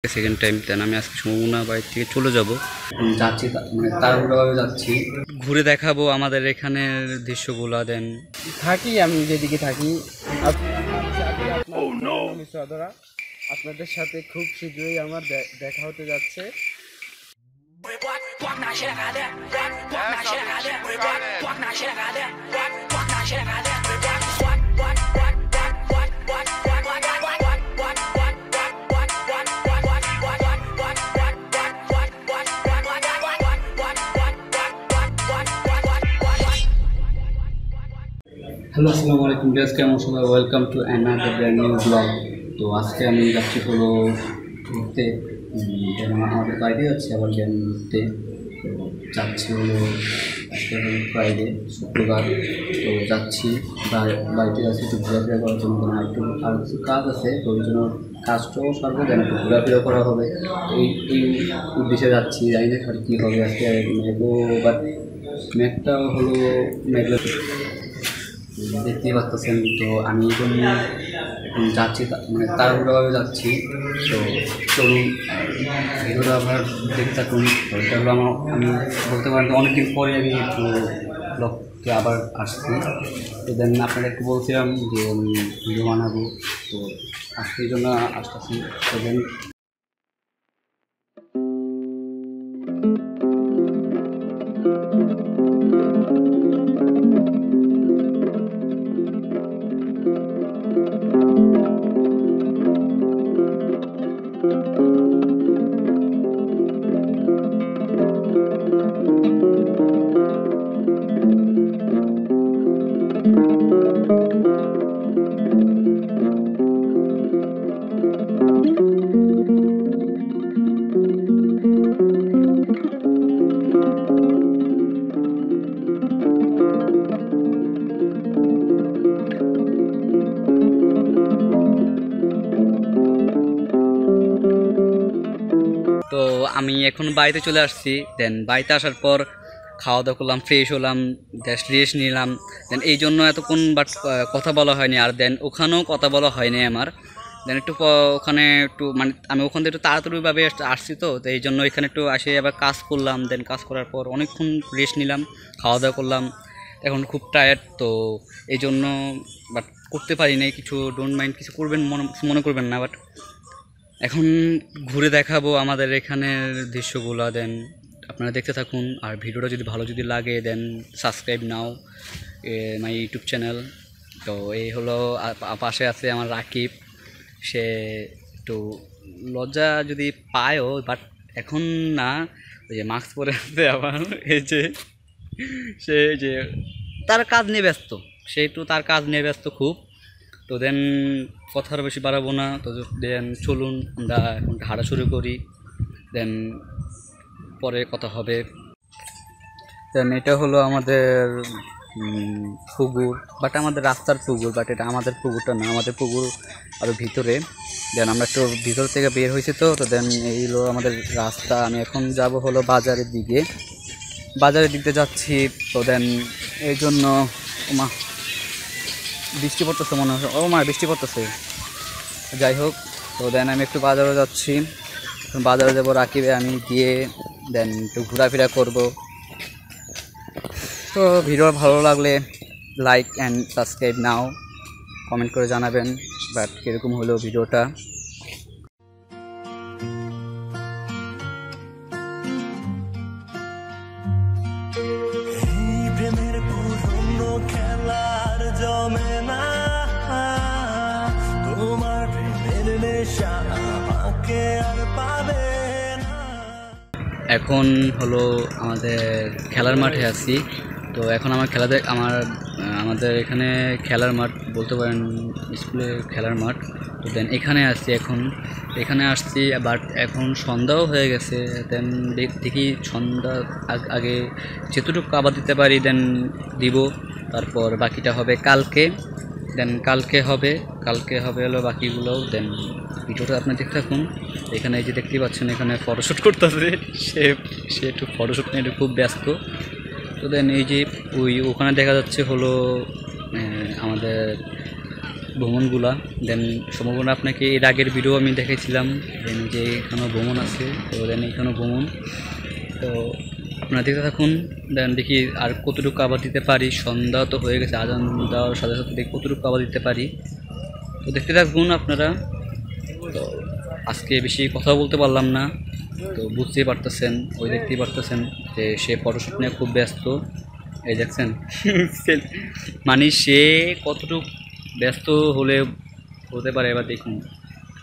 Second time দেন আমি আজকে সমুনা বাড়ি থেকে চলে যাব যাচ্ছি মানে তাড়াহুড়োভাবে যাচ্ছি ঘুরে দেখাবো আমাদের এখানের দৃশ্যগুলো দেন থাকি আমি যেদিকে থাকি আপনাদের সাথে খুব শীঘ্রই আমার দেখা হতে যাচ্ছে। হ্যালো আসসালামু আলাইকুম গাইস, কেমন সবাই? Welcome to another brand new blog. তো আজকে আমি যাচ্ছি হলো ঘুরতে, আমাদের বাড়িতে যাচ্ছি আবার জ্ঞান ঘুরতে। তো যাচ্ছি হলো আজকে হলো ফ্রাইডে, শুক্রবার। তো যাচ্ছি বাড়িতে যাচ্ছি একটু ঘোরাফেরা করার জন্য, আর কিছু কাজ আছে, তো ওই জন্য কাজটাও সারবো, যেন একটু ঘোরাফেরা করা হবে। এই উদ্দেশ্যে যাচ্ছি, জানি না কী হবে আজকে। বাট ম্যাপটা হলো মেঘলা দেখতেই পাচ্ছেন। তো আমি এখন যাচ্ছি, মানে তাড়াহুড়োভাবে যাচ্ছি। তো চলুন ভিডিওটা আবার দেখতে থাকুন। তো এটা হলো আমি বলতে পারেন অনেকদিন পরে আমি একটু ব্লগকে আবার আসছি। তো দেন আপনাদেরকে বলছিলাম যে আমি ভিডিও বানাবো, তো আজকের জন্য আসতেছি। তো দেন তো আমি এখন বাড়িতে চলে আসছি। দেন বাড়িতে আসার পর খাওয়া দাওয়া করলাম, ফ্রেশ হলাম, জাস্ট রেস্ট নিলাম। দেন এই জন্য এতক্ষণ কথা বলা হয়নি। আর দেন ওখানেও কথা বলা হয়নি আমার। দেন একটু ওখানে একটু মানে আমি ওখান থেকে একটু তাড়াতাড়িভাবে আসছি, তো এই জন্য এখানে একটু আসে আবার কাজ করলাম। দেন কাজ করার পর অনেকক্ষণ রেস্ট নিলাম, খাওয়া দাওয়া করলাম। এখন খুব টায়ার্ড, তো এই জন্য বাট করতে পারি নাই কিছু। ডোন্ট মাইন্ড, কিছু করবেন মনে করবেন না। বাট এখন ঘুরে দেখাবো আমাদের এখানের দৃশ্যগুলো। দেন আপনারা দেখতে থাকুন। আর ভিডিওটা যদি ভালো লাগে then subscribe now my YouTube channel. তো এই হলো পাশে আছে আমার রাকিব। সে একটু লজ্জা যদি পায়ও, বাট এখন না। ওই যে মাস্ক পরে আছে আবার, এই যে সে যে তার কাজ নিয়ে ব্যস্ত, সে একটু তার কাজ নিয়ে ব্যস্ত খুব। তো দেন কথা আর বেশি বাড়াবো না। তো দেন চলুন আমরা এখন হাঁটা শুরু করি, দেন পরে কথা হবে। দেন এটা হলো আমাদের পুকুর, বাট আমাদের রাস্তার পুকুর, বাট এটা আমাদের পুকুরটা না, আমাদের পুকুর আরও ভিতরে। দেন আমরা একটু ভিতর থেকে বের হয়েছি। তো দেন এই হলো আমাদের রাস্তা। আমি এখন যাব হলো বাজারের দিকে যাচ্ছি। তো দেন এই জন্য বৃষ্টি পড়তেছে মনে হয়, বৃষ্টি পড়তেছে। যাই হোক, তো দেন আমি একটু বাজারে যাচ্ছি, বাজারে যাবো রাকিবে আমি গিয়ে। দেন একটু ঘোরাফেরা করব। তো ভিডিও ভালো লাগলে like and subscribe now, comment করে জানাবেন বাট কীরকম হলো ভিডিওটা। এখন হলো আমাদের খেলার মাঠে আছি। তো এখন আমার আমাদের এখানে খেলার মাঠ বলতে পারেন, স্কুলের খেলার মাঠ। তো দেন এখানে আসছি, বাট এখন সন্ধ্যাও হয়ে গেছে। দেন দেখি সন্ধ্যা আগে যেতটুকু আবার দিতে পারি দেন দিব, তারপর বাকিটা হবে কালকে। দেন কালকে হবে হলো বাকিগুলো। দেন ভিডিওটা আপনি দেখতে থাকুন। এখানে এই যে দেখতেই পাচ্ছেন, এখানে ফটোশ্যুট করতেছে সে একটু ফটোশ্যুট নিয়ে একটু খুব ব্যস্ত। তো দেন এই যে ওখানে দেখা যাচ্ছে হলো আমাদের ভ্রমণগুলা। দেন সম্ভাবনা আপনাকে এর আগের ভিডিও আমি দেখাইছিলাম, দেন যে এখানেও ভ্রমণ আছে, তো দেন এখানেও ভ্রমণ। তো আপনারা দেখতে থাকুন, দেন দেখি আর কতটুকু আবার দিতে পারি। সন্ধ্যা তো হয়ে গেছে, আজান দেওয়ার সাথে সাথে দেখি কতটুকু আবার দিতে পারি। তো দেখতে থাকুন আপনারা। তো আজকে বেশি কথা বলতে পারলাম না, তো বুঝতেই পারতেছেন, ওই দেখতেই পারতেছেন যে সে ফটোশ্যুট নিয়ে খুব ব্যস্ত। এই দেখছেন মানে সে কতটুকু ব্যস্ত হলে হতে পারে, এবার দেখুন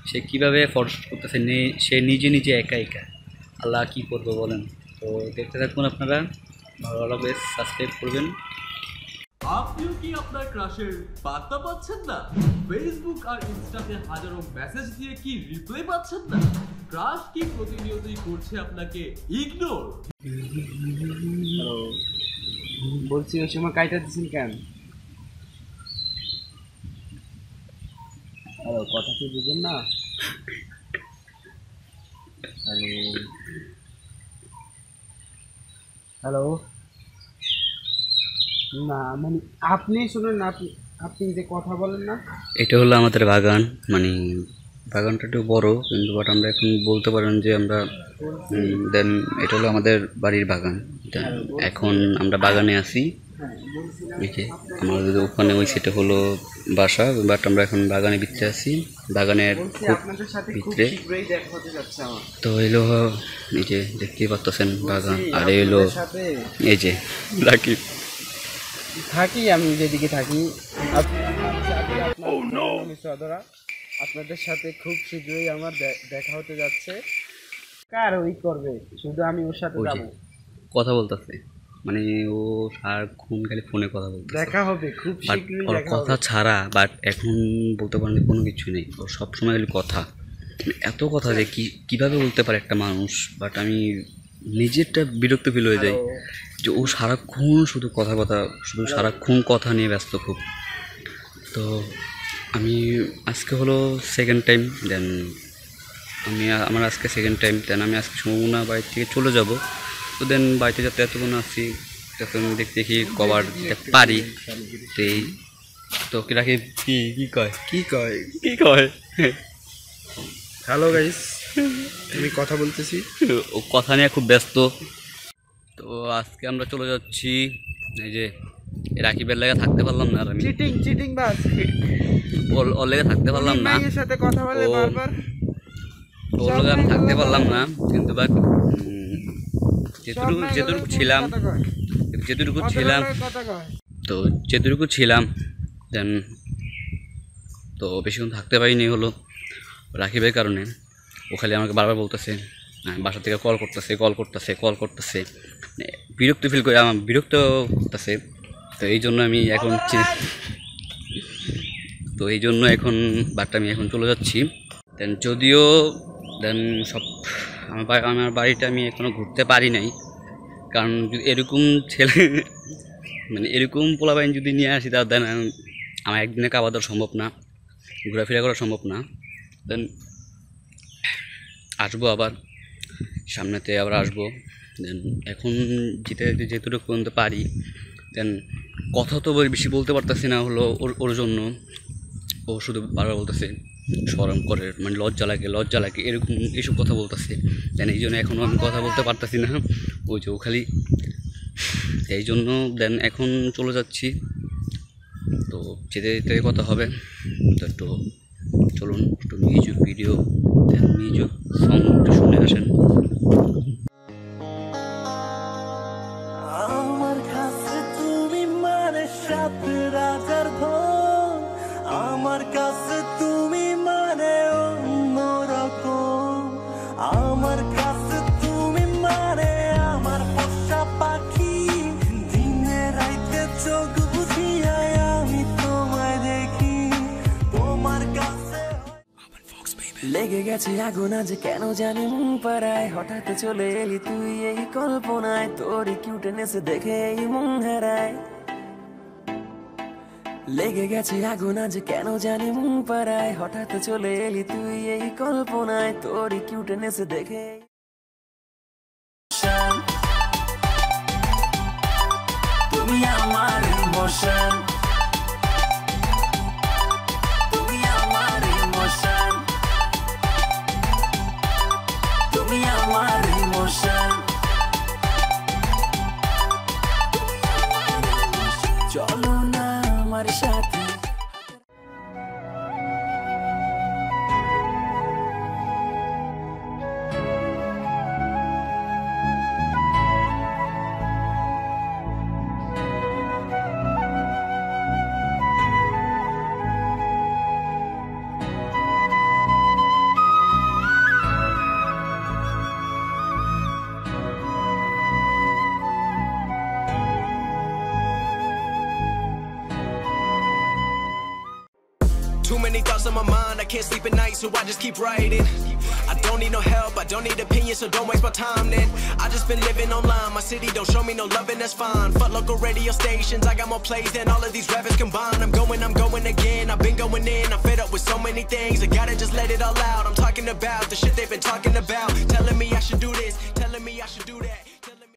সে কীভাবে ফটোশ্যুট করতেছে, সে নিজে নিজে একা একা। আল্লাহ কী করবো বলেন। তো দেখতে থাকুন আপনারা, ভালো লাগবে সাবস্ক্রাইব করবেন। আপনিও কি আপনার ক্রাশের পাত্তা পাচ্ছেন না? ফেসবুক আর ইনস্টাতে হাজারো মেসেজ দিয়ে কি রিপ্লাই পাচ্ছেন না? ক্রাশ কি প্রতিনিয়তই করছে আপনাকে ইগনোর? হ্যালো, বলছি ওই সময় কাইটা দিচ্ছেন কেন? হ্যালো, কথা কি বুঝেন না? হ্যালো হ্যালো, না মানে আপনি শুনুন না, আপনি যে কথা বলেন না। এটা হলো আমাদের বাগান, মানে বাগানটা একটু বড়, কিন্তু বাট আমরা এখন বলতে পারেন যে আমরা দেন এটা হলো আমাদের বাড়ির বাগান। দেন এখন আমরা বাগানে আছি। আমাদের ওখানে ওই সেটা হলো বাসা, বাট আমরা এখন বাগানে ভিতরে আছি, বাগানের ভিতরে। তো এলো এই যে দেখতেই পাচ্ছেন বাগান, আর এলো এই যে রাকিব। থাকি আমি যেদিকে থাকি, আপনাদের সাথে খুব শীঘ্রই আমার দেখা হতে যাচ্ছে। কার ওই করবে, শুধু আমি ওর সাথে যাব, কথা বলতেছে, মানে ও সারাক্ষণ খালি ফোনে কথা বলতেছে। দেখা হবে খুব শীঘ্রই, ওর দেখা কথা হবে। ছাড়া বাট এখন বলতে পারেন কোনো কিছু নেই, ওর সবসময় খালি কথা, এত কথা যে কীভাবে বলতে পারে একটা মানুষ। বাট আমি নিজেরটা বিরক্ত ফিল হয়ে যাই যে ও সারাক্ষণ শুধু শুধু সারাক্ষণ কথা নিয়ে ব্যস্ত খুব। তো আমি আজকে হলো সেকেন্ড টাইম, দেন আমার আজকে সেকেন্ড টাইম, দেন আমি আজকে সম্ভাবনা বাড়ি থেকে চলে যাব। তো দেন বাড়িতে যাতে এতক্ষণ আসছি, তখন দেখি কভার দিতে পারি। তো এই তো কি রাখি, কি কয় কি কয় কি কয় হ্যালো গাইস, আমি কথা বলতেছি। ও কথা নিয়ে খুব ব্যস্ত। তো আজকে আমরা চলে যাচ্ছি, এই যে রাকিবের লেগে থাকতে পারলাম না, আর আমি চিটিং বাস, ওর লেগে থাকতে পারলাম না, মেয়ের সাথে কথা বলে বারবার, ওর লেগে আমি থাকতে পারলাম না। কিন্তু বাট যেটুকু ছিলাম তো যেটুকু ছিলাম দেন তো বেশিক্ষণ থাকতে পারিনি হলো রাকিবের কারণে। ও খালি আমাকে বারবার বলতেছে, বাসা থেকে কল করতেছে, বিরক্ত ফিল করে, আমার বিরক্ত করতেছে। তো এই জন্য আমি এখন আমি এখন চলে যাচ্ছি। দেন যদিও দেন সব আমার বাড়িটা আমি এখনও ঘুরতে পারি নাই, কারণ এরকম ছেলে মানে এরকম পোলাপাইন যদি নিয়ে আসি, তার দেন আমার একদিনে খাওয়া দাওয়া সম্ভব না, ঘোরাফেরা করা সম্ভব না। দেন আসবো আবার, সামনেতে আবার আসবো। দেন এখন যেটুকু পর্যন্ত পারি, দেন কথা তো বেশি বলতে পারতেছি না হলো ওর জন্য। ও শুধু বারবার বলতেছে শরম করে, মানে লজ্জা লাগে এরকম এইসব কথা বলতেছে। দেন এই জন্য এখনও আমি কথা বলতে পারতেছি না, ওই যে ও খালি, এই জন্য দেন এখন চলে যাচ্ছি। তো যেতে যেতে কথা হবে, তো একটু চলুন একটু মিউজিক ভিডিও দেন মিউজিক সং একটু শুনে আসেন। আমার কাছে তুমি মানে সাত রাজার ধন, আমার কাছে তুমি মানে অন্যরকম, আমার কাছে তুমি মানে আমার পোষা পাখি, দিনে রাইতে চোখ বুঝিয়া আমি তোমায় দেখি, তোমার কাছে লেগে গেছে আগুন আজ কেন জানি মন পাড়ায়, হঠাৎ চলে এলি তুই এই কল্পনায়, তোর কিউটনেস দেখে এই মন হারায়। লেগে গেছে আগুন আজ কেন জানি মন পাড়ায়, হঠাৎ চলে এলি তুই এই কল্পনায়, তোর কিউটনেস দেখে তুমি আমার emotion, many thoughts on my mind, I can't sleep at night, so I just keep writing. I don't need no help, I don't need opinions, so don't waste my time then. I just been living online, my city don't show me no loving, that's fine. Fuck local radio stations, I got more plays than all of these rappers combined. I'm going again, I've been going in, I'm fed up with so many things, I gotta just let it all out. I'm talking about the shit they've been talking about, telling me I should do this, telling me I should do that.